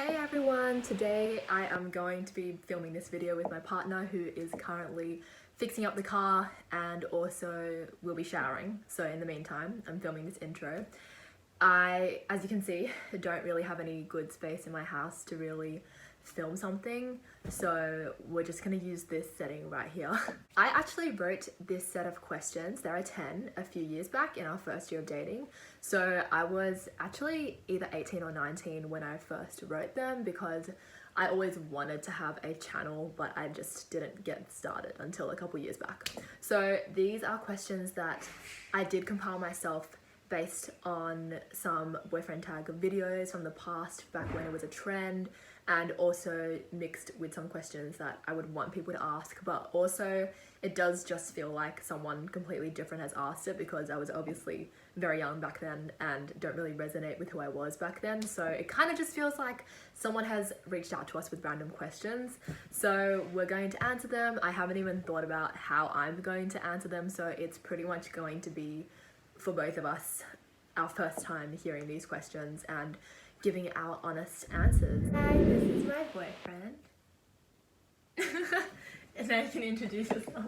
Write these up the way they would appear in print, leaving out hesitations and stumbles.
Hey everyone, today I am going to be filming this video with my partner who is currently fixing up the car and also will be showering. So in the meantime, I'm filming this intro. As you can see, don't really have any good space in my house to really film something, so we're just gonna use this setting right here. I actually wrote this set of questions, there are 10, a few years back in our first year of dating. So I was actually either 18 or 19 when I first wrote them because I always wanted to have a channel, but I just didn't get started until a couple years back. So these are questions that I did compile myself based on some boyfriend tag videos from the past, back when it was a trend, and also mixed with some questions that I would want people to ask, but also it does just feel like someone completely different has asked it because I was obviously very young back then and don't really resonate with who I was back then. So it kind of just feels like someone has reached out to us with random questions. So we're going to answer them. I haven't even thought about how I'm going to answer them, so it's pretty much going to be, for both of us, our first time hearing these questions and giving our honest answers. Hi, this is my boyfriend. And now you can introduce yourself.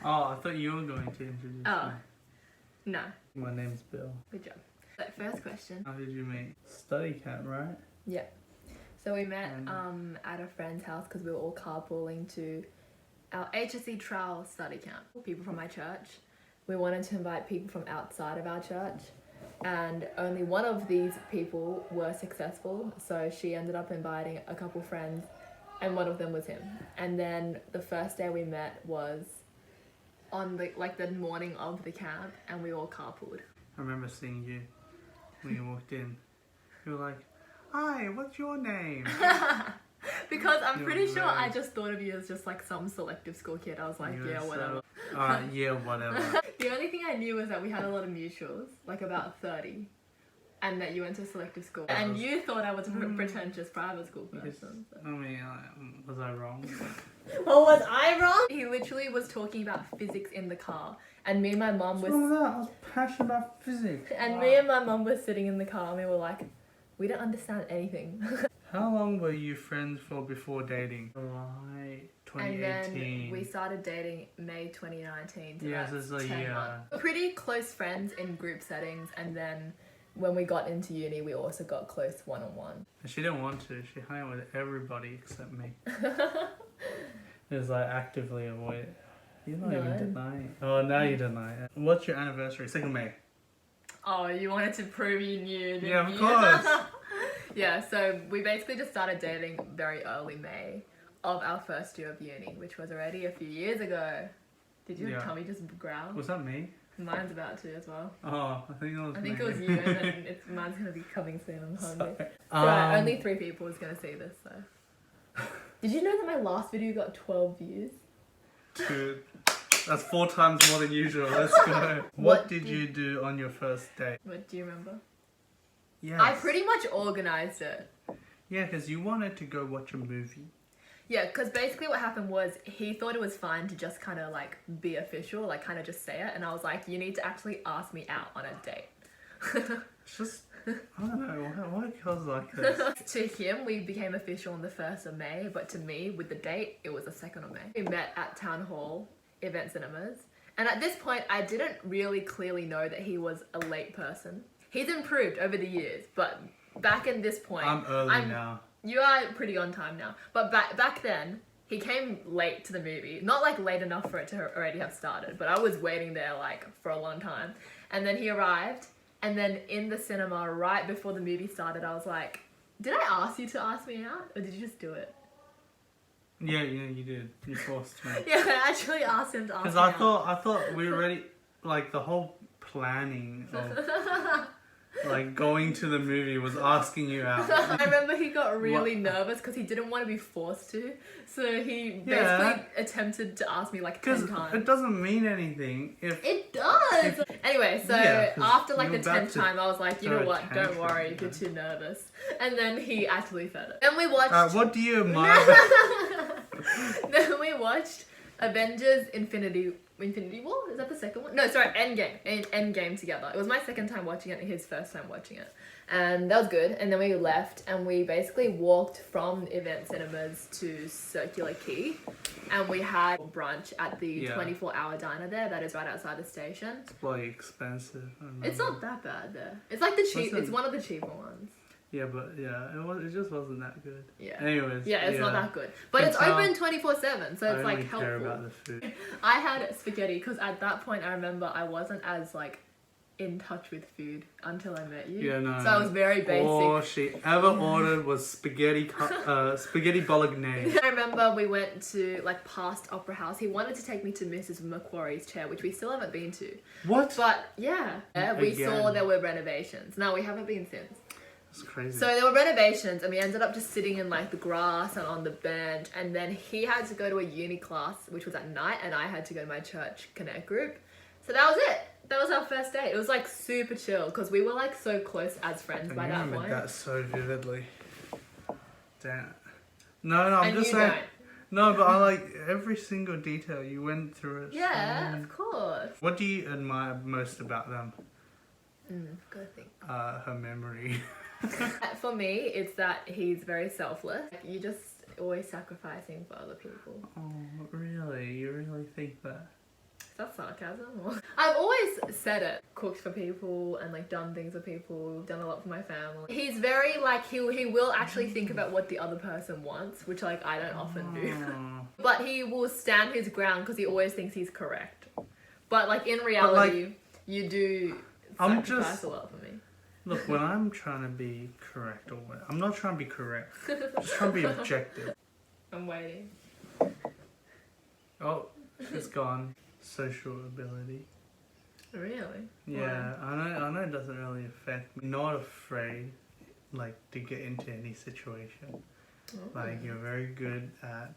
Oh, I thought you were going to introduce me. No. My name's Bill. Good job. So first question. How did you meet? Study camp, right? Yeah. So we met at a friend's house because we were all carpooling to our HSC trial study camp. People from my church. We wanted to invite people from outside of our church, and only one of these people were successful, so she ended up inviting a couple friends and one of them was him. And then the first day we met was on the morning of the camp and we all carpooled. I remember seeing you when you walked in. You were like, "Hi, what's your name?" Because I'm pretty sure I just thought of you as just like some selective school kid. I was like, yeah, whatever. Yeah, whatever. The only thing I knew was that we had a lot of mutuals, like about 30, and that you went to selective school. And you thought I was a pretentious private school person. So. I mean, was I wrong? Well, was I wrong? He literally was talking about physics in the car, and me and my mum was... What's wrong with that? I was passionate about physics. And me and my mum were sitting in the car and we were like, we don't understand anything. How long were you friends for before dating? July 2018. And then we started dating May 2019. So yes, it's a year. We're pretty close friends in group settings, and then when we got into uni, we also got close one-on-one. She didn't want to. She hung out with everybody except me. It was like actively avoid. You're not even denying. Oh, now you deny it. What's your anniversary? 2nd May. Oh, you wanted to prove you knew, didn't Yeah, of you? course. Yeah, so we basically just started dating very early May of our first year of uni, which was already a few years ago. Did your tummy just growl? Was that me? Mine's about to as well. Oh, I think it was me. It was you, and then mine's going to be coming soon. I'm hungry. So only 3 people is going to see this, so. Did you know that my last video got 12 views? Dude, that's 4 times more than usual. Let's go. What did you do on your first date? What, do you remember? Yes. I pretty much organised it. Yeah, because you wanted to go watch a movie. Yeah, because basically what happened was he thought it was fine to just kind of like be official, like kind of just say it. And I was like, you need to actually ask me out on a date. It's just, I don't know, why girls like this? To him, we became official on the 1st of May, but to me, with the date, it was the 2nd of May. We met at Town Hall, Event Cinemas. And at this point, I didn't really clearly know that he was a late person. He's improved over the years, but back in this point... I'm early now. You are pretty on time now. But back then, he came late to the movie. Not like late enough for it to already have started, but I was waiting there like for a long time. And then he arrived, and then in the cinema, right before the movie started, I was like, did I ask you to ask me out? Or did you just do it? Yeah, you did. You forced me. Yeah, I actually asked him to ask me out. Because I thought we were ready, like the whole planning of... like going to the movie was asking you out. I remember he got really nervous because he didn't want to be forced to. So he basically attempted to ask me like 10 times. It doesn't mean anything if... It does! Anyway, so after like the 10th time, I was like, you know what, don't worry, again. you're too nervous. And then he actually said it. Then we watched... what do you admire? Then we watched Avengers Infinity War? Is that the second one? No, sorry, Endgame. Endgame together. It was my second time watching it and his first time watching it. And that was good. And then we left and we basically walked from Event Cinemas to Circular Quay. And we had brunch at the 24-hour diner there that is right outside the station. It's bloody expensive. It's not that bad there. It's like the cheap. It's one of the cheaper ones. Yeah, but it just wasn't that good. Yeah. Anyways. Yeah, it's not that good. But it's open 24/7, so it's like helpful. Care about the food. I had spaghetti because at that point I remember I wasn't as like in touch with food until I met you. Yeah, no. So I was very basic. All she ever ordered was spaghetti bolognese. I remember we went to like past Opera House. He wanted to take me to Mrs. Macquarie's chair, which we still haven't been to. What? But yeah, we saw there were renovations. No, we haven't been since. That's crazy. So there were renovations and we ended up just sitting in like the grass and on the bench, and then he had to go to a uni class which was at night and I had to go to my church connect group. So that was it. That was our first date. It was like super chill because we were like so close as friends by that point. I remember that so vividly. Damn. No, I'm and just you saying. Don't. No, but I like every single detail. You went through it. Yeah, of course. What do you admire most about them? Gotta think. Her memory. For me, it's that he's very selfless. You're just always sacrificing for other people. Oh, really? You really think that? Is that sarcasm? Or... I've always said it. Cooked for people and like done things for people. Done a lot for my family. He's very like, he will actually think about what the other person wants, which like I don't often do. But he will stand his ground because he always thinks he's correct. But like in reality, you do sacrifice a lot for me. Look, when I'm trying to be correct, I'm not trying to be correct. I'm just trying to be objective. I'm waiting. Oh, she's gone. Social ability. Really? Yeah, I know it doesn't really affect me. Not afraid, like, to get into any situation. Like, you're very good at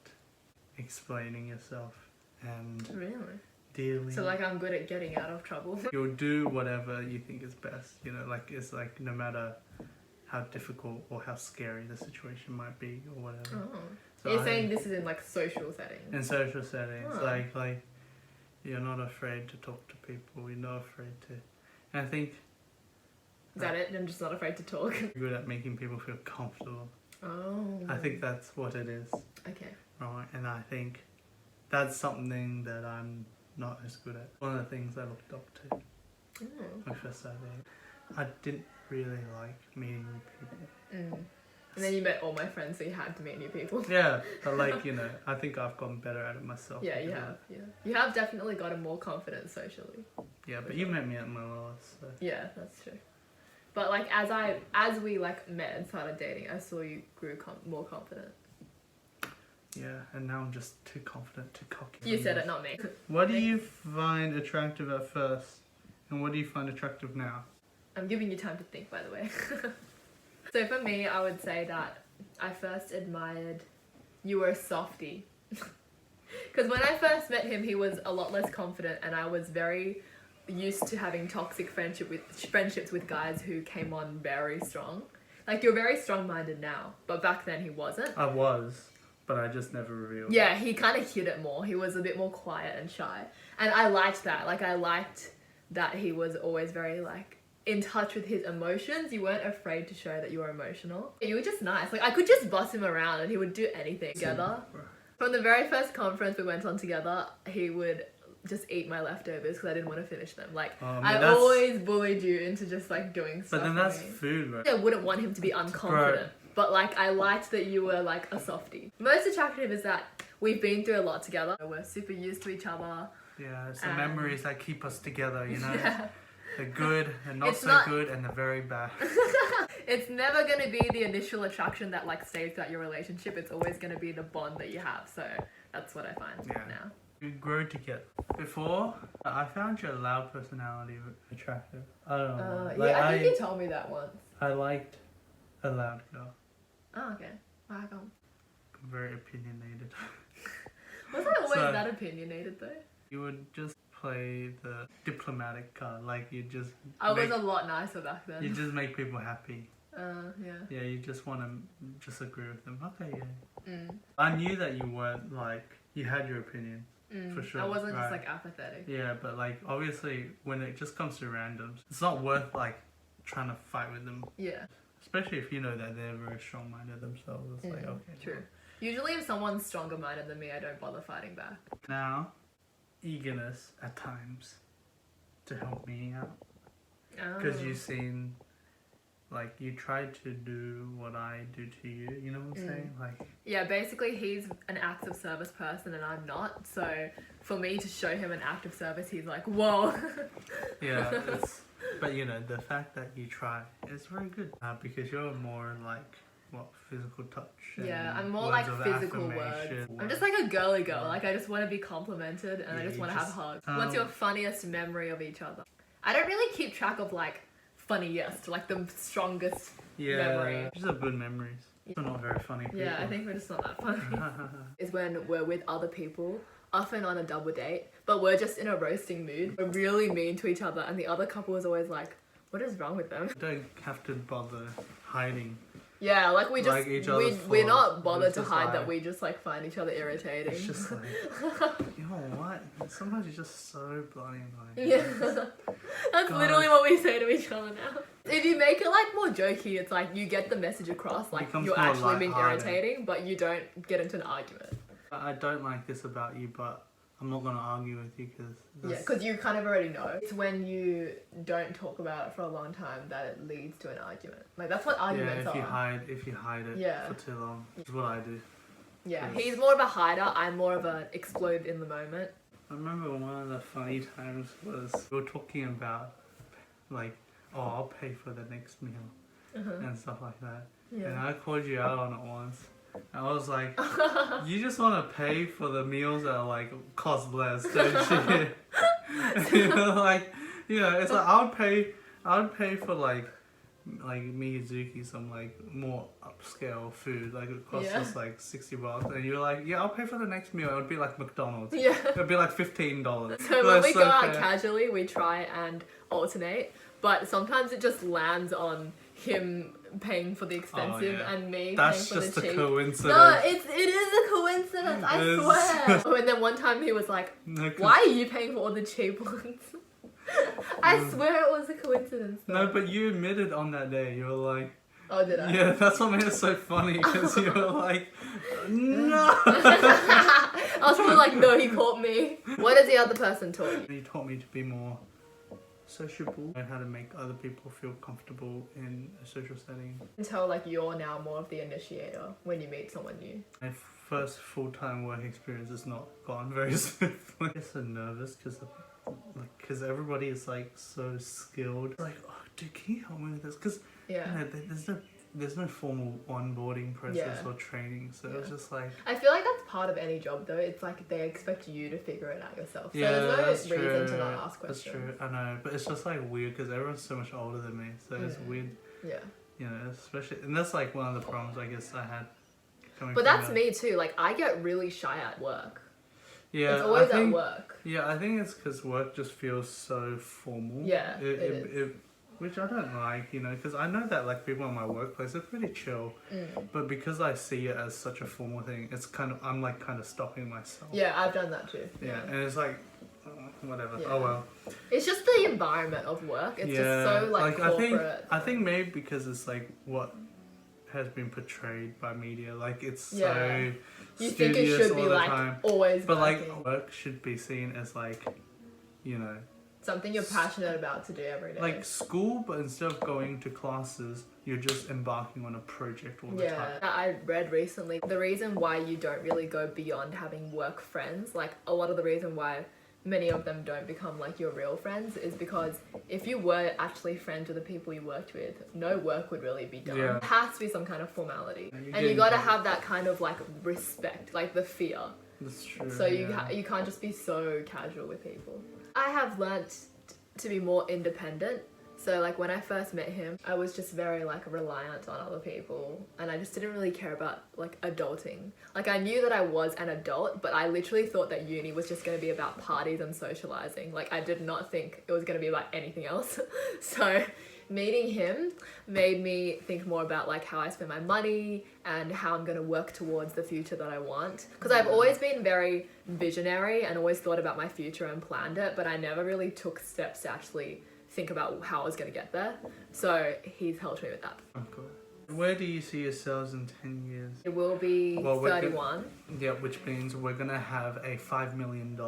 explaining yourself and dealing. So like I'm good at getting out of trouble. You'll do whatever you think is best, you know, like it's like no matter how difficult or how scary the situation might be or whatever. So you're saying this is in like social settings? In social settings, like you're not afraid to talk to people, you're not afraid to, and I think... Is that it? I'm just not afraid to talk? You're good at making people feel comfortable. Oh. I think that's what it is. Okay. Right, and I think that's something that I'm not as good at. One of the things I looked up to my first date. I didn't really like meeting new people. And then you met all my friends, so you had to meet new people. Yeah, but like, you know, I think I've gotten better at it myself. Yeah, you have. Yeah, you have definitely gotten more confident socially. Yeah, but you met me at my lowest. So. Yeah, that's true. But like as we like met and started dating, I saw you grew more confident. Yeah, and now I'm just too confident, too cocky. You said it, not me. What do you find attractive at first, and what do you find attractive now? I'm giving you time to think, by the way. So for me, I would say that I first admired you were a softie. Because when I first met him, he was a lot less confident, and I was very used to having toxic friendships with guys who came on very strong. Like, you're very strong-minded now, but back then he wasn't. I was, but I just never revealed. Yeah, he kind of hid it more. He was a bit more quiet and shy. And I liked that. Like, I liked that he was always very, like, in touch with his emotions. You weren't afraid to show that you were emotional. You were just nice. Like, I could just boss him around and he would do anything together. From the very first conference we went on together, he would just eat my leftovers because I didn't want to finish them. Like, I always bullied you into just like doing stuff. But then that's food, right? I wouldn't want him to be unconfident. But like, I liked that you were like a softie. Most attractive is that we've been through a lot together. We're super used to each other. Yeah, it's the memories that keep us together, you know? Yeah. The good and not good and the very bad. It's never going to be the initial attraction that like stays throughout your relationship. It's always going to be the bond that you have. So that's what I find now. We grow together. Before, I found your loud personality attractive. I don't know. Like, yeah, I think you told me that once. I liked a loud girl. Oh, okay. How come? Very opinionated. Was I always that opinionated though? You would just play the diplomatic card, like you just... I was a lot nicer back then. You just make people happy. Yeah. Yeah, you just want to just agree with them. Okay, yeah. I knew that you weren't like, you had your opinion, for sure. I wasn't just like apathetic. Yeah, but like obviously when it just comes to randoms, it's not worth like trying to fight with them. Yeah. Especially if you know that they're very strong-minded themselves. It's like, okay. True. Usually if someone's stronger minded than me, I don't bother fighting back. Now, eagerness at times to help me out. Because you've seen, like, you tried to do what I do to you, you know what I'm saying? Like, yeah, basically he's an acts of service person and I'm not. So for me to show him an act of service, he's like, whoa. yeah, but you know, the fact that you try is very good. Because you're more like, what, physical touch? Yeah, I'm more words like of physical words. affirmation. I'm just like a girly girl. Like I just want to be complimented and I Yeah, just want to have hugs. um, What's your funniest memory of each other? I don't really keep track of like funniest, like the strongest memory. Just have good memories. We're not very funny people. Yeah, I think we're just not that funny. Is when we're with other people, often on a double date, but we're just in a roasting mood. We're really mean to each other and the other couple is always like, what is wrong with them? Don't have to bother hiding. Yeah, like we just, Like each other's we're not flaws. bothered It's to just hide like- that we just like find each other irritating. It's just like, you know what? Sometimes you're just so bloody annoying. Yeah, that's God. literally what we say to each other now. If you make it like more jokey, it's like you get the message across, like Becomes you're more actually being lighthearted. irritating, but you don't get into an argument. I don't like this about you, but I'm not gonna argue with you Yeah, because you kind of already know. It's when you don't talk about it for a long time that it leads to an argument. Like that's what arguments if you are. hide it Yeah. for too long, is what I do. Yeah, Yes. he's more of a hider. I'm more of an explode in the moment. I remember one of the funny times was we were talking about like, oh, I'll pay for the next meal and stuff like that. And Yeah. I called you out on it once. And I was like, you just want to pay for the meals that like cost less, don't you? You know, like, you know, it's like I would pay for like Miyazuki some like more upscale food, like it costs us like $60, and you're like, yeah, I'll pay for the next meal. It would be like McDonald's. Yeah. It'd be like $15. So when we so go out fair. casually, we try and alternate, but sometimes it just lands on him paying for the expensive yeah. and me That's paying for just the a cheap. coincidence. No, it is a coincidence, I It is. swear. Oh, and then one time he was like, No, 'cause- why are you paying for all the cheap ones? I swear it was a coincidence. Though. No, but you admitted on that day, you were like, Oh, did I? yeah, that's what made it so funny, because you were like, no. I was probably like, no, he caught me. What has the other person taught you? You taught me to be more sociable, and how to make other people feel comfortable in a social setting. Until like you're now more of the initiator when you meet someone new. My first full-time work experience has not gone very smoothly. I'm so nervous because everybody is like so skilled. Like, oh, dude, can you help me with this? Because Yeah. you know, there's no formal onboarding process Yeah. or training, so it's just like. I feel like that's part of any job though. It's like they expect you to figure it out yourself. So Yeah, there's that's no reason true. to not ask questions. That's true. I know, but it's just like weird because everyone's so much older than me, so it's weird. Yeah. You know, especially, and that's like one of the problems I guess I had. Coming But from that's a- me too. Like I get really shy at work. Yeah, It's always I think, at work. Yeah, I think it's because work just feels so formal. Yeah, it is. Which I don't like, you know, because I know that like people in my workplace are pretty chill, but because I see it as such a formal thing, it's I'm like kind of stopping myself. Yeah, I've done that too. Yeah, and it's like, whatever. Yeah. Oh well. It's just the environment of work. It's just so like corporate. I think maybe because it's like what has been portrayed by media, like it's Yeah. so You think it studious should be all the like time. always But working. like work should be seen as like, you know, Something you're passionate about to do every day. like school, but instead of going to classes, you're just embarking on a project all the Yeah, time. I read recently the reason why you don't really go beyond having work friends, like a lot of the reason why many of them don't become like your real friends is because if you were actually friends with the people you worked with, no work would really be done. Yeah. It has to be some kind of formality. Yeah, you're And you getting gotta paid. have that kind of like respect, like the fear. That's true. So you yeah. you can't just be so casual with people. I have learnt to be more independent. So like when I first met him, I was just very like reliant on other people and I just didn't really care about like adulting. Like I knew that I was an adult, but I literally thought that uni was just going to be about parties and socializing. Like I did not think it was going to be about anything else. So meeting him made me think more about like how I spend my money and how I'm going to work towards the future that I want. Because I've always been very visionary and always thought about my future and planned it, but I never really took steps to actually think about how I was going to get there. So he's helped me with that. Oh, cool. Where do you see yourselves in 10 years? It will be 31. Yeah, which means we're gonna have a $5 million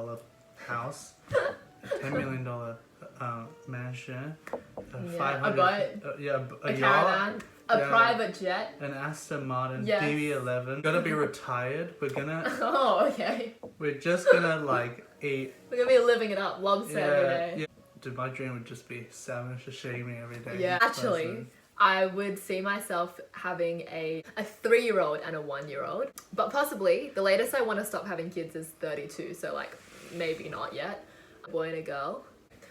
house, a $10 million mansion, a 500 a yacht, caravan, a private jet, an Aston Martin yes. DB11. Gonna be retired. We're gonna. Oh, okay. We're just gonna like eat. We're gonna be living it up, lobster every day. Yeah. Dude, my dream would just be salmon sashimi every day. Yeah, actually. I would see myself having a 3-year-old and a 1-year-old. But possibly, the latest I want to stop having kids is 32, so like, maybe not yet. A boy and a girl.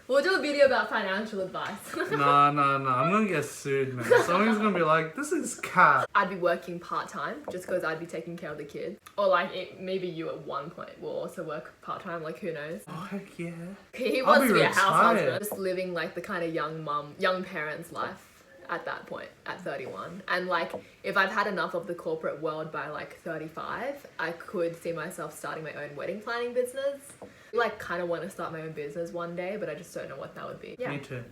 We'll do a video about financial advice. No, I'm gonna get sued, man. Someone's gonna be like, this is cat. I'd be working part-time, just because I'd be taking care of the kids. Or like, maybe you at one point will also work part-time, like who knows. Oh, heck yeah. He wants to be a house husband. retired. Just living like the kind of young parent's life. At that point, at 31. And like, if I've had enough of the corporate world by like 35, I could see myself starting my own wedding planning business. Like, kind of want to start my own business one day, but I just don't know what that would be. Yeah. Me too.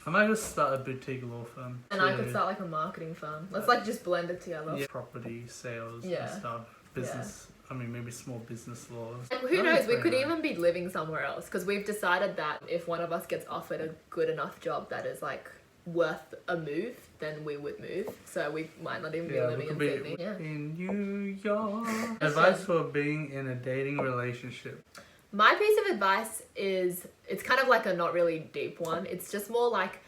I might just start a boutique law firm. And I could start like a marketing firm. Let's like just blend it together. Yeah. Property, sales and stuff. Business. I mean, maybe small business laws. And who knows, we could even be living somewhere else. Because we've decided that if one of us gets offered a good enough job that is like worth a move, then we would move. So we might not even be living in Sydney. Yeah. In New York. Advice for being in a dating relationship. My piece of advice is, it's kind of like a not really deep one. It's just more like,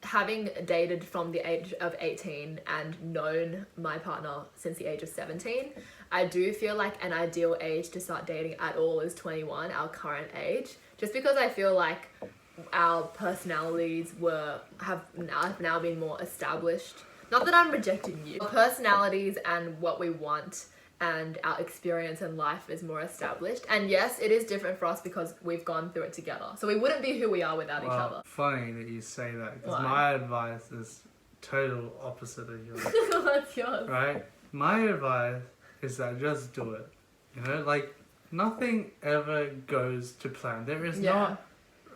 having dated from the age of 18 and known my partner since the age of 17, I do feel like an ideal age to start dating at all is 21, our current age. Just because I feel like our personalities have now been more established. Not that I'm rejecting you. Our personalities and what we want and our experience in life is more established. And yes, it is different for us because we've gone through it together. So we wouldn't be who we are without each other. Funny that you say that, because my advice is total opposite of yours. What's yours? Right? My advice is that just do it. You know, like, nothing ever goes to plan. There is not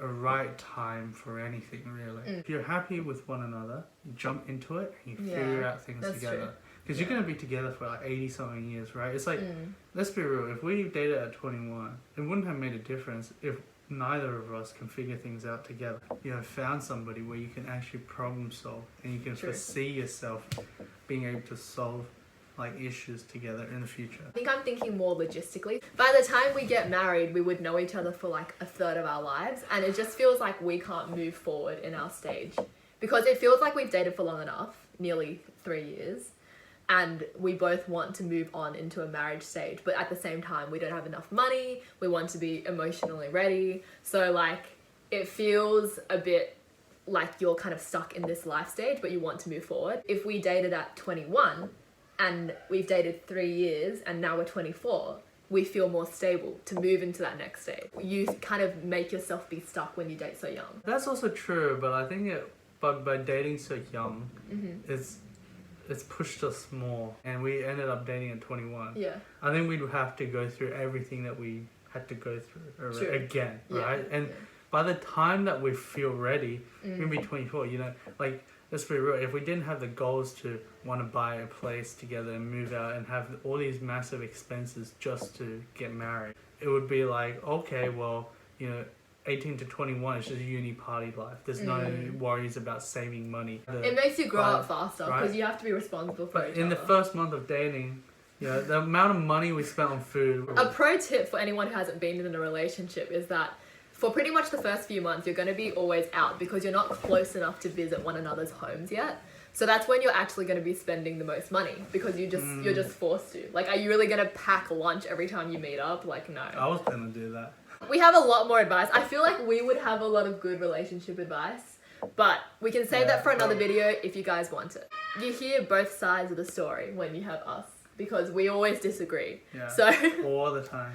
a right time for anything, really. If you're happy with one another, you jump into it and you figure out things together. Because you're going to be together for like 80 something years, right? It's like, let's be real, if we dated at 21, it wouldn't have made a difference if neither of us can figure things out together. You have found somebody where you can actually problem solve and you can foresee yourself being able to solve like issues together in the future. I think I'm thinking more logistically. By the time we get married, we would know each other for like a third of our lives, and it just feels like we can't move forward in our stage because it feels like we've dated for long enough, nearly 3 years, and we both want to move on into a marriage stage, but at the same time we don't have enough money, we want to be emotionally ready, so like it feels a bit like you're kind of stuck in this life stage but you want to move forward. If we dated at 21 and we've dated 3 years and now we're 24, we feel more stable to move into that next stage. You kind of make yourself be stuck when you date so young. That's also true, but I think by dating so young, it's pushed us more, and we ended up dating at 21. Yeah. I think we'd have to go through everything that we had to go through again, right? And by the time that we feel ready, we'll be 24, you know, like, let's be real, if we didn't have the goals to want to buy a place together and move out and have all these massive expenses just to get married, it would be like, okay, well, you know, 18 to 21 is just uni party life. There's no worries about saving money. It makes you grow up faster because you have to be responsible for each other. In the first month of dating, you know, the amount of money we spent on food. A pro tip for anyone who hasn't been in a relationship is that for pretty much the first few months, you're going to be always out because you're not close enough to visit one another's homes yet. So that's when you're actually going to be spending the most money because you're just forced to. Like, are you really going to pack lunch every time you meet up? Like, no. I was going to do that. We have a lot more advice. I feel like we would have a lot of good relationship advice, but we can save that for another video if you guys want it. You hear both sides of the story when you have us because we always disagree. Yeah. So all the time.